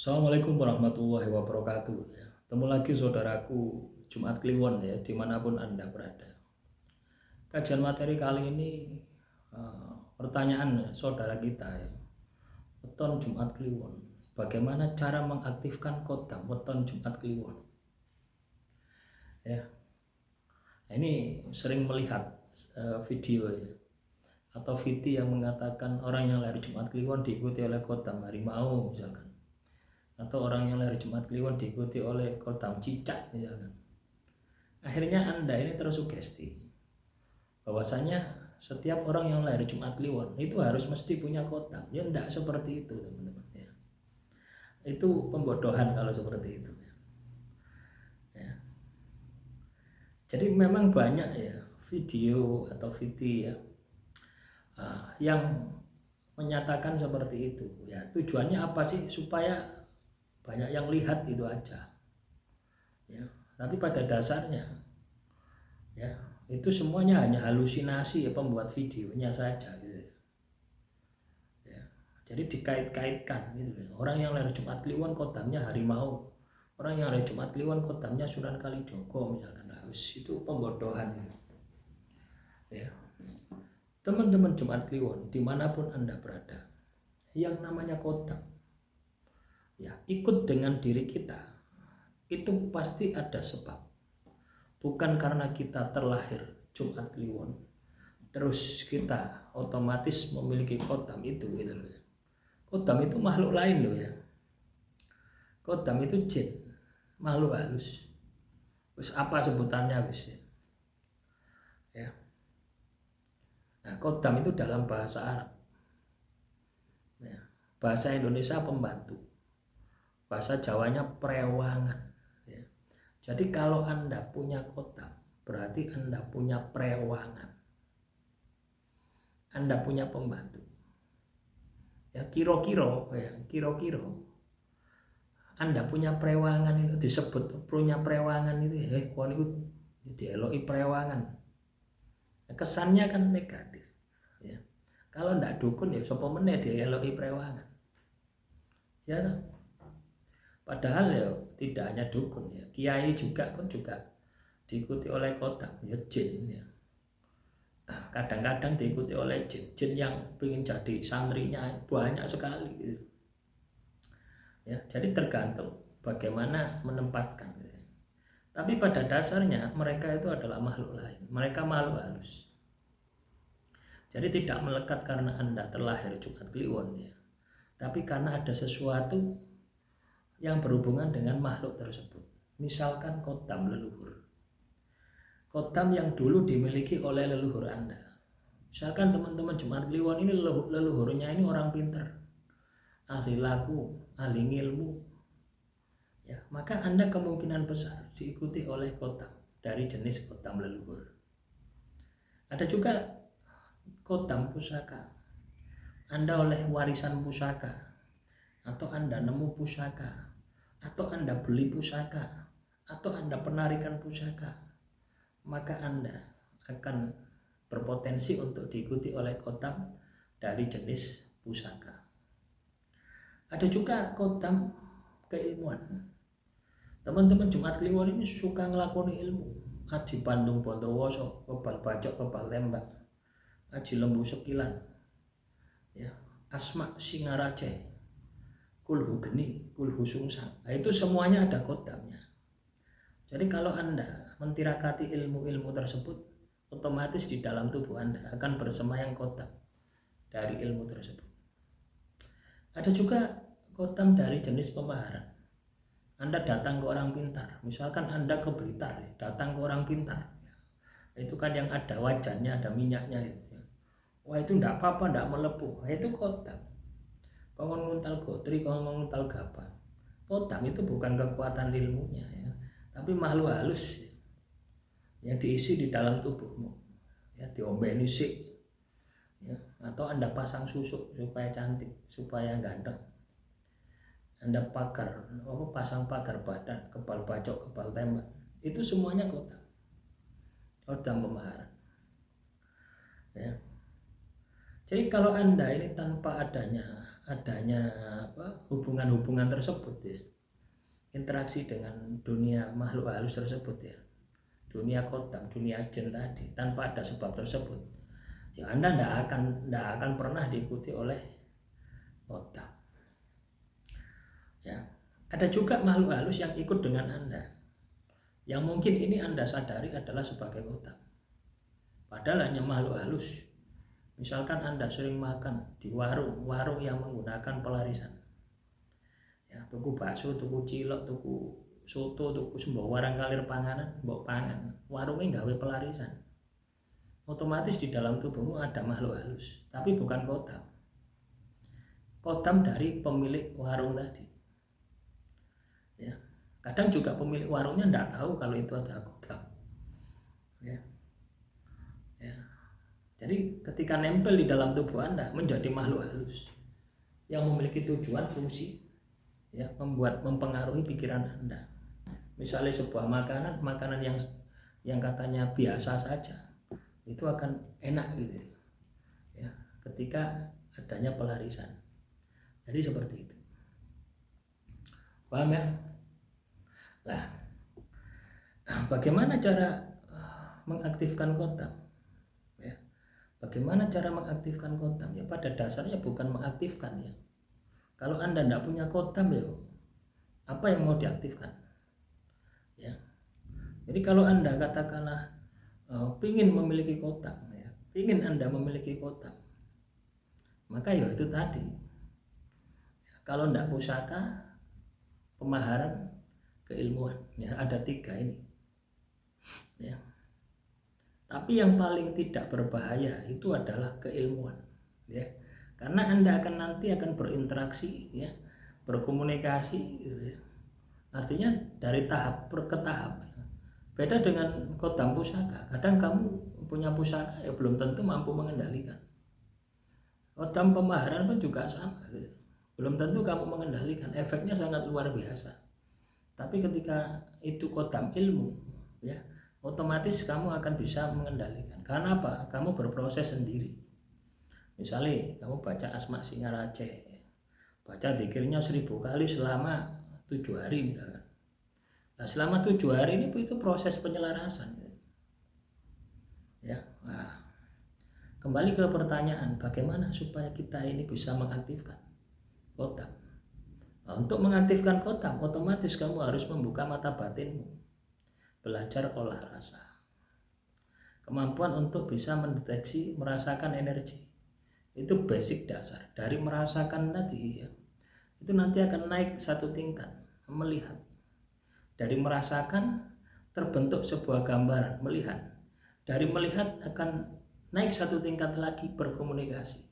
Assalamualaikum warahmatullahi wabarakatuh. Ketemu lagi saudaraku Jumat Kliwon ya, dimanapun Anda berada. Kajian materi kali ini pertanyaan saudara kita ya, weton Jumat Kliwon. Bagaimana cara mengaktifkan kodam weton Jumat Kliwon? Ya, ini sering melihat video ya, atau video yang mengatakan orang yang lahir Jumat Kliwon diikuti oleh kodam harimau misalkan, atau orang yang lahir Jumat Kliwon diikuti oleh kodam cicak misalkan. Akhirnya Anda ini tersugesti bahwasanya setiap orang yang lahir Jumat Kliwon itu harus mesti punya kodam. Ya enggak seperti itu teman-teman ya. Itu pembodohan kalau seperti itu ya. Jadi memang banyak ya video atau video ya yang menyatakan seperti itu ya. Tujuannya apa sih? Supaya banyak yang lihat itu aja ya. Tapi pada dasarnya ya itu semuanya hanya halusinasi ya pembuat videonya saja gitu ya. Jadi dikait-kaitkan gitu. Orang yang lahir Jumat Kliwon kodamnya harimau, orang yang lahir Jumat Kliwon kodamnya Sunan Kalijogo misalkan. Nah, itu pembodohan gitu. Ya. Teman-teman Jumat Kliwon dimanapun Anda berada, yang namanya kodam ya ikut dengan diri kita itu pasti ada sebab. Bukan karena kita terlahir Jumat Kliwon terus kita otomatis memiliki kodam itu gitu loh ya. Kodam itu makhluk lain loh ya. Kodam itu jin, makhluk halus. Terus apa sebutannya wis ya. Ya. Nah, kodam itu dalam bahasa Arab. Ya. Bahasa Indonesia pembantu. Bahasa Jawanya perewangan. Ya. Jadi kalau Anda punya kodam, berarti Anda punya perewangan. Anda punya pembantu. Ya, kira-kira Anda punya perewangan itu disebut punya perewangan itu ya, kon itu dieloki perewangan. Kesannya kan negatif. Ya. Kalau ndak dukun ya sapa meneh dieloki perewangan. Ya. Padahal ya tidak hanya dukun ya, kiai juga pun juga diikuti oleh kodam ya jin ya. Kadang-kadang diikuti oleh jin yang ingin jadi santrinya banyak sekali gitu. Ya, jadi tergantung bagaimana menempatkan gitu. Tapi pada dasarnya mereka itu adalah makhluk lain, mereka makhluk halus. Jadi tidak melekat karena Anda terlahir Jumat Kliwon ya, tapi karena ada sesuatu yang berhubungan dengan makhluk tersebut. Misalkan kodam leluhur, kodam yang dulu dimiliki oleh leluhur Anda. Misalkan teman-teman Jumat Kliwon ini leluhurnya ini orang pintar, ahli laku, ahli ngilmu ya, maka Anda kemungkinan besar diikuti oleh kodam dari jenis kodam leluhur. Ada juga kodam pusaka. Anda oleh warisan pusaka, atau Anda nemu pusaka, atau Anda beli pusaka, atau Anda penarikan pusaka, maka Anda akan berpotensi untuk diikuti oleh kodam dari jenis pusaka. Ada juga kodam keilmuan. Teman-teman Jumat Kliwon ini suka ngelakoni ilmu. Aji Bandung Bondowoso, kebal bacok, kebal tembak, Aji Lembu Sekilan, ya, Asma Singaraja, Kulhu Geni, Kulhu Sungsang. Nah, itu semuanya ada kodamnya. Jadi kalau Anda mentirakati ilmu-ilmu tersebut, otomatis di dalam tubuh Anda akan bersemayam kodam dari ilmu tersebut. Ada juga kodam dari jenis pemaharan. Anda datang ke orang pintar, misalkan Anda ke Blitar, datang ke orang pintar, itu kan yang ada wajannya, ada minyaknya itu. Wah itu enggak apa-apa, enggak melepuh, itu kodam. Kau nguntal gotri, kau nguntal gapa. Kodam itu bukan kekuatan ilmunya ya, tapi makhluk halus yang diisi di dalam tubuhmu, ya diombeni sik, ya, atau Anda pasang susu supaya cantik, supaya ganteng. Anda pasang pagar badan, kebal bacok, kebal tembak, itu semuanya kodam pemaharan. Ya. Jadi kalau Anda ini tanpa adanya adanya hubungan-hubungan tersebut ya, interaksi dengan dunia makhluk halus tersebut ya, dunia kotam, dunia jin tadi, tanpa ada sebab tersebut, ya Anda tidak akan pernah diikuti oleh kotam. Ya, ada juga makhluk halus yang ikut dengan Anda, yang mungkin ini Anda sadari adalah sebagai kotam, padahal hanya makhluk halus. Misalkan Anda sering makan di warung yang menggunakan pelarisan, ya, tuku bakso, tuku cilok, tuku soto, tuku sembah warang kalir panganan, mbok pangan, warungnya gawe pelarisan. Otomatis di dalam tubuhmu ada makhluk halus, tapi bukan kotam. Kotam dari pemilik warung tadi. Ya, kadang juga pemilik warungnya tidak tahu kalau itu ada kotam. Ya. Jadi ketika nempel di dalam tubuh Anda menjadi makhluk halus yang memiliki tujuan, fungsi, ya, mempengaruhi pikiran Anda. Misalnya sebuah makanan yang katanya biasa saja, itu akan enak gitu ya, ketika adanya pelarisan. Jadi seperti itu. Paham ya? Nah, bagaimana cara mengaktifkan kotam? Bagaimana cara mengaktifkan kotam? Ya pada dasarnya bukan mengaktifkan ya. Kalau Anda tidak punya kotam ya, apa yang mau diaktifkan? Ya. Jadi kalau Anda katakanlah ingin memiliki kotam, ya, ingin Anda memiliki kotam, maka ya itu tadi. Kalau tidak pusaka, pemaharan, keilmuan, ya ada 3 ini. Ya. Tapi yang paling tidak berbahaya itu adalah keilmuan, ya. Karena Anda nanti akan berinteraksi, ya, berkomunikasi, gitu ya. Artinya dari tahap ke tahap. Beda dengan kotam pusaka. Kadang kamu punya pusaka ya belum tentu mampu mengendalikan. Kotam pemaharan pun juga sama, gitu. Belum tentu kamu mengendalikan. Efeknya sangat luar biasa. Tapi ketika itu kotam ilmu, ya, otomatis kamu akan bisa mengendalikan. Karena apa? Kamu berproses sendiri. Misalnya kamu baca Asma Singaraja, baca dzikirnya 1000 kali selama 7 hari misalkan. Nah, selama 7 hari ini itu proses penyelarasan. Ya. Nah, kembali ke pertanyaan, bagaimana supaya kita ini bisa mengaktifkan kotam? Nah, untuk mengaktifkan kotam, otomatis kamu harus membuka mata batinmu. Belajar olah rasa, kemampuan untuk bisa mendeteksi, merasakan energi, itu basic dasar. Dari merasakan tadi ya, itu nanti akan naik 1 tingkat, melihat. Dari merasakan terbentuk sebuah gambaran, melihat. Dari melihat akan naik 1 tingkat lagi, berkomunikasi.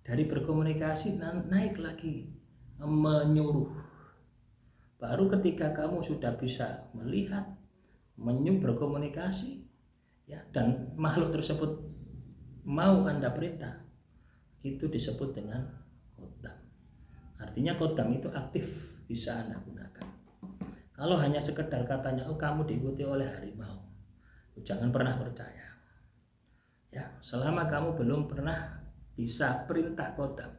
Dari berkomunikasi naik lagi, menyuruh. Baru ketika kamu sudah bisa melihat, berkomunikasi, ya, dan makhluk tersebut mau Anda perintah, itu disebut dengan kotam. Artinya kotam itu aktif, bisa Anda gunakan. Kalau hanya sekedar katanya, oh kamu diikuti oleh harimau, jangan pernah percaya. Ya, selama kamu belum pernah bisa perintah kotam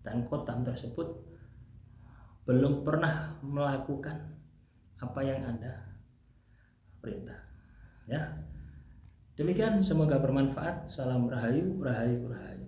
dan kotam tersebut belum pernah melakukan apa yang Anda perintah, ya. Demikian, semoga bermanfaat. Salam rahayu, rahayu, rahayu.